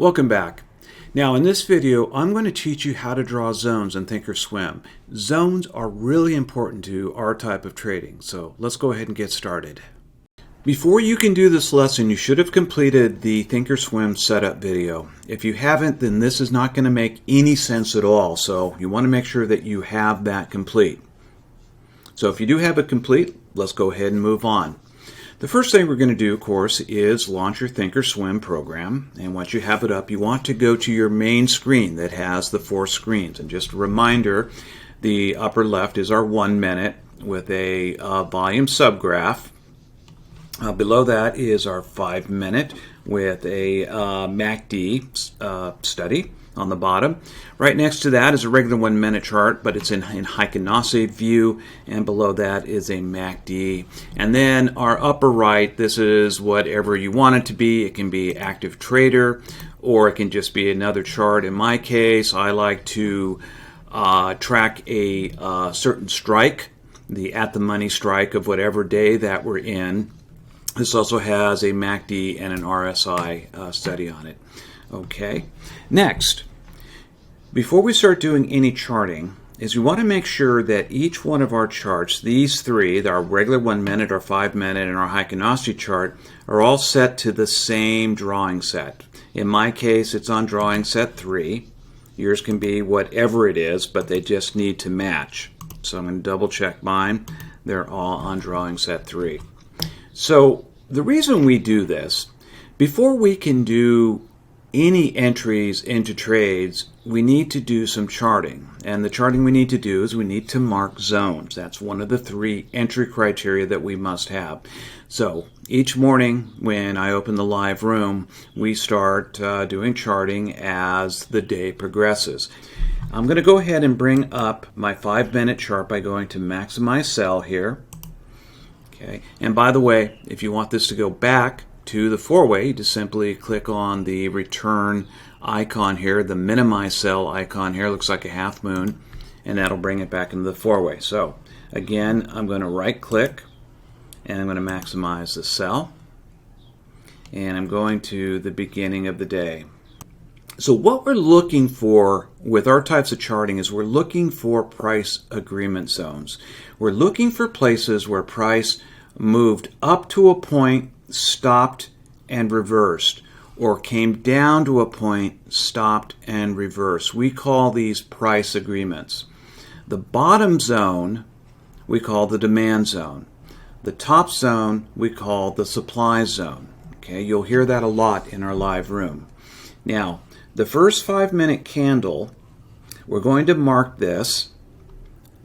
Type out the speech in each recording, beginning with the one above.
Welcome back. Now in this video I'm going to teach you how to draw zones in Thinkorswim. Zones are really important to our type of trading, so let's go ahead and get started. Before you can do this lesson, you should have completed the Thinkorswim setup video. If you haven't, then this is not going to make any sense at all, so you want to make sure that you have that complete. So if you do have it complete, let's go ahead and move on. The first thing we're going to do, of course, is launch your Thinkorswim program. And once you have it up, you want to go to your main screen that has the 4 screens. And just a reminder, the upper left is our 1 minute with a volume subgraph. Below that is our 5 minute with a MACD study on the bottom. Right next to that is a regular 1 minute chart, but it's in Heikin view, and below that is a MACD. And then our upper right, this is whatever you want it to be. It can be active trader, or it can just be another chart. In my case, I like to track a certain strike, the at the money strike of whatever day that we're in. This also has a MACD and an RSI study on it. Okay. Next, before we start doing any charting, is we want to make sure that each one of our charts, these 3, our regular 1 minute, our 5 minute, and our Heikin chart, are all set to the same drawing set. In my case, it's on drawing set 3. Yours can be whatever it is, but they just need to match. So I'm going to double check mine. They're all on drawing set 3. So the reason we do this, before we can do any entries into trades, we need to do some charting. And the charting we need to do is we need to mark zones. That's one of the 3 entry criteria that we must have. So each morning when I open the live room, we start doing charting as the day progresses. I'm going to go ahead and bring up my 5 minute chart by going to maximize sell here. Okay. And by the way, if you want this to go back to the 4-way, you just simply click on the return icon here, the minimize sell icon here, looks like a half moon, and that'll bring it back into the 4-way. So again, I'm going to right click and I'm going to maximize the sell, and I'm going to the beginning of the day. So what we're looking for with our types of charting is we're looking for price agreement zones. We're looking for places where price moved up to a point, stopped and reversed, or came down to a point, stopped and reversed. We call these price agreements. The bottom zone we call the demand zone. The top zone we call the supply zone. Okay, you'll hear that a lot in our live room. Now, the first 5 minute candle, we're going to mark this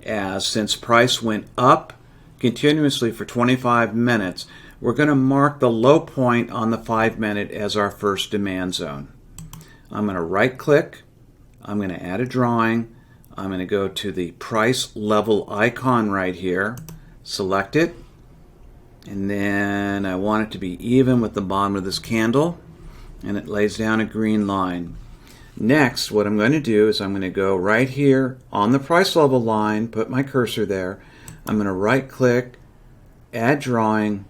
as, since price went up continuously for 25 minutes, we're going to mark the low point on the 5 minute as our first demand zone. I'm going to right click, I'm going to add a drawing, I'm going to go to the price level icon right here, select it, and then I want it to be even with the bottom of this candle, and it lays down a green line. Next, what I'm going to do is I'm going to go right here on the price level line, put my cursor there, I'm going to right click, add drawing,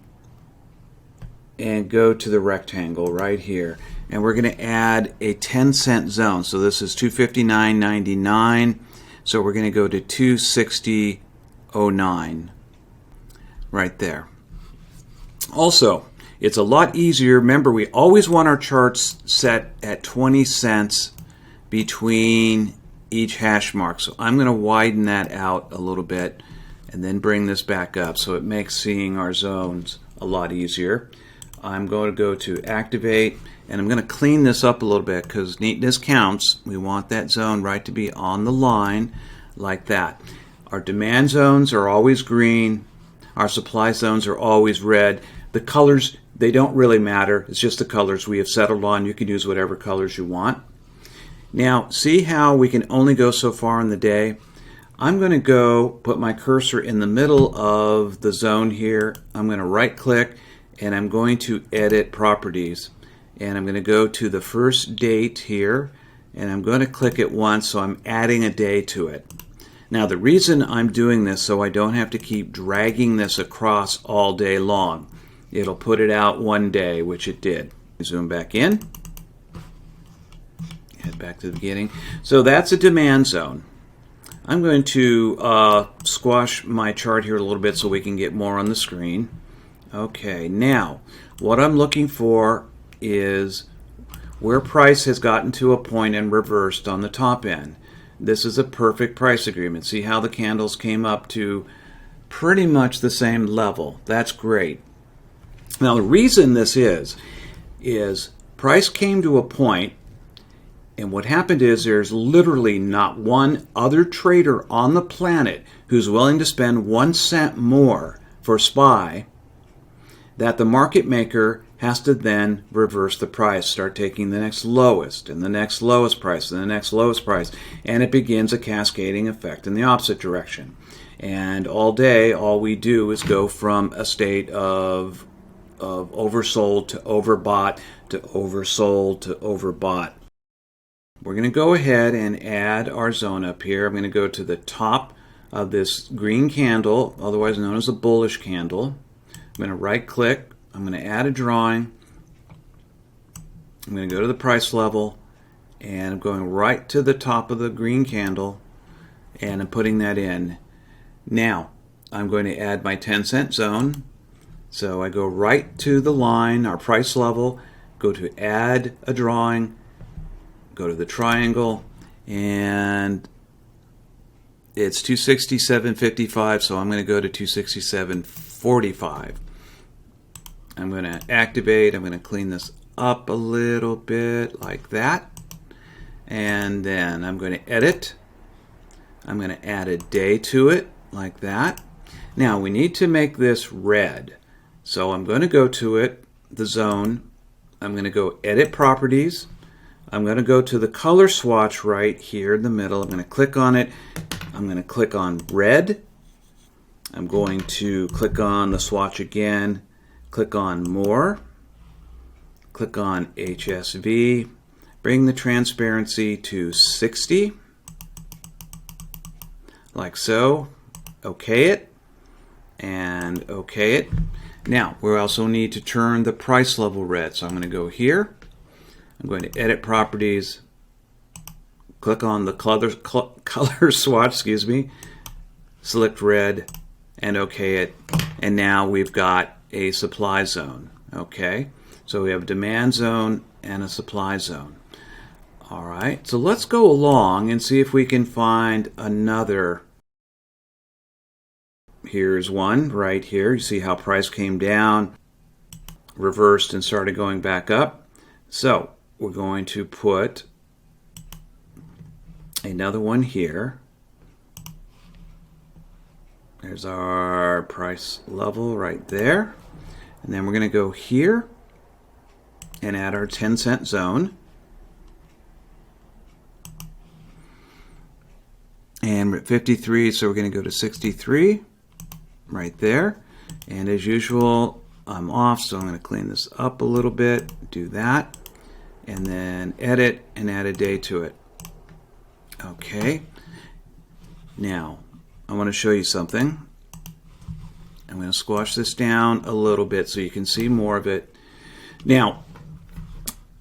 and go to the rectangle right here. And we're going to add a 10-cent zone. So this is 259.99. So we're going to go to 260.09 right there. Also, it's a lot easier. Remember, we always want our charts set at 20 cents between each hash mark. So I'm going to widen that out a little bit and then bring this back up so it makes seeing our zones a lot easier. I'm going to go to activate, and I'm going to clean this up a little bit because neatness counts. We want that zone right to be on the line like that. Our demand zones are always green. Our supply zones are always red. The colors, they don't really matter. It's just the colors we have settled on. You can use whatever colors you want. Now, see how we can only go so far in the day? I'm going to go put my cursor in the middle of the zone here. I'm going to right click and I'm going to edit properties, and I'm going to go to the first date here, and I'm going to click it once, so I'm adding a day to it. Now the reason I'm doing this so I don't have to keep dragging this across all day long. It'll put it out one day, which it did. Zoom back in. head back to the beginning. So that's a demand zone. I'm going to squash my chart here a little bit so we can get more on the screen. Okay, now what I'm looking for is where price has gotten to a point and reversed on the top end. This is a perfect price agreement. See how the candles came up to pretty much the same level. That's great. Now the reason this is price came to a point, and what happened is there's literally not one other trader on the planet who's willing to spend 1 cent more for SPY, that the market maker has to then reverse the price, start taking the next lowest and the next lowest price and the next lowest price, and it begins a cascading effect in the opposite direction. And all day, all we do is go from a state of oversold to overbought to oversold to overbought. We're going to go ahead and add our zone up here. I'm going to go to the top of this green candle, otherwise known as a bullish candle. I'm going to right click. I'm going to add a drawing. I'm going to go to the price level, and I'm going right to the top of the green candle, and I'm putting that in. Now I'm going to add my 10-cent zone. So I go right to the line, our price level, go to add a drawing, go to the triangle, and it's 267.55, so I'm going to go to 267.45. I'm going to activate. I'm going to clean this up a little bit like that, and then I'm going to edit. I'm going to add a day to it like that. Now we need to make this red, so I'm going to go to it, the zone. I'm going to go edit properties. I'm going to go to the color swatch right here in the middle. I'm going to click on it. I'm going to click on red. I'm going to click on the swatch again, click on more, click on HSV, bring the transparency to 60, like so, OK it, and OK it. Now, we also need to turn the price level red, so I'm going to go here. I'm going to edit properties, click on the color swatch, select red, and OK it. And now we've got a supply zone. Okay, so we have a demand zone and a supply zone. All right, so let's go along and see if we can find another. Here's one right here. You see how price came down, reversed, and started going back up. So we're going to put another one here. There's our price level right there. And then we're going to go here and add our 10-cent zone. And we're at 53, so we're going to go to 63 right there. And as usual, I'm off, so I'm going to clean this up a little bit, do that, and then edit and add a day to it. Okay. Now, I want to show you something. I'm going to squash this down a little bit so you can see more of it. Now,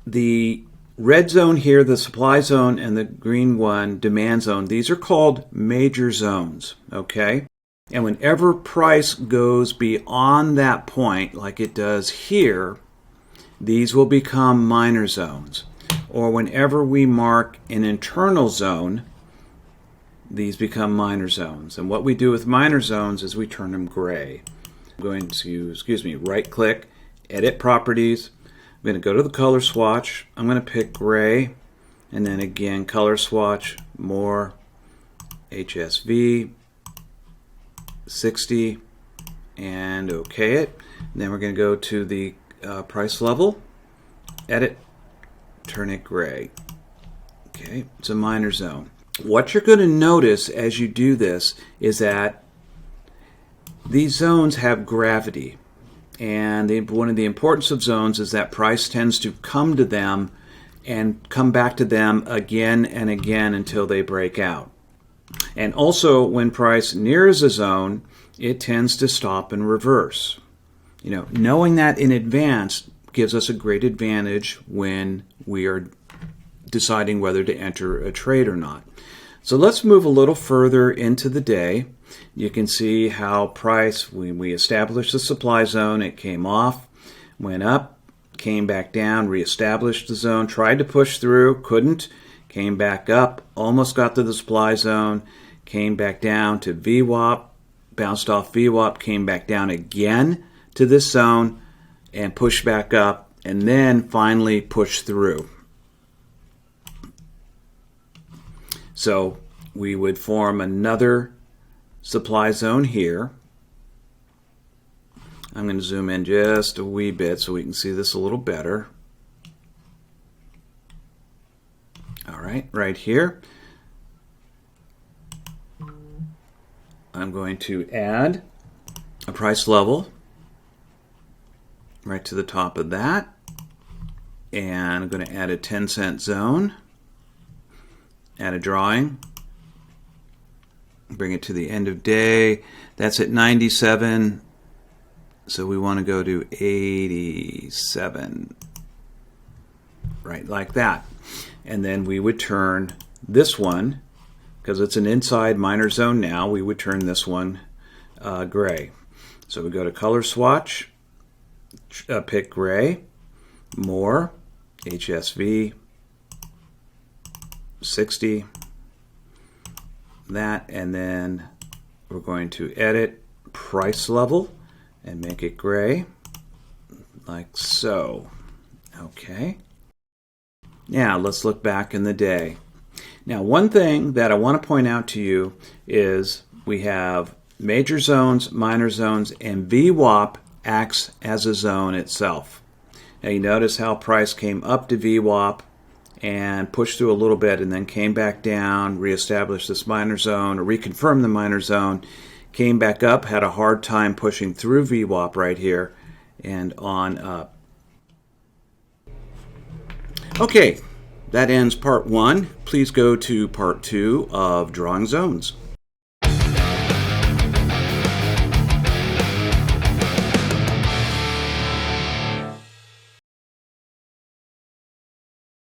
the red zone here, the supply zone, and the green one, demand zone, these are called major zones, okay? And whenever price goes beyond that point, like it does here, these will become minor zones. Or whenever we mark an internal zone, these become minor zones. And what we do with minor zones is we turn them gray. I'm going to, right click, edit properties. I'm going to go to the color swatch. I'm going to pick gray, and then again, color swatch, more, HSV, 60, and OK it. And then we're going to go to the price level, edit, turn it gray. Okay, it's a minor zone. What you're going to notice as you do this is that these zones have gravity. And one of the importance of zones is that price tends to come to them and come back to them again and again until they break out. And also, when price nears a zone, it tends to stop and reverse. You know, knowing that in advance gives us a great advantage when we are deciding whether to enter a trade or not. So let's move a little further into the day. You can see how price, when we established the supply zone, it came off, went up, came back down, reestablished the zone, tried to push through, couldn't, came back up, almost got to the supply zone, came back down to VWAP, bounced off VWAP, came back down again to this zone, and pushed back up, and then finally pushed through. So we would form another supply zone here. I'm going to zoom in just a wee bit so we can see this a little better. All right, right here. I'm going to add a price level right to the top of that. And I'm going to add a 10-cent zone. Add a drawing. Bring it to the end of day. That's at 97. So we want to go to 87. Right like that. And then we would turn this one, because it's an inside minor zone now, we would turn this one gray. So we go to color swatch, pick gray, more, HSV, 60, that, and then we're going to edit price level and make it gray, like so. Okay. Now let's look back in the day. Now one thing that I want to point out to you is we have major zones, minor zones, and VWAP acts as a zone itself. Now you notice how price came up to VWAP and pushed through a little bit and then came back down, reestablished this minor zone, or reconfirmed the minor zone, came back up, had a hard time pushing through VWAP right here, and on up. Okay, that ends part 1. Please go to part 2 of drawing zones.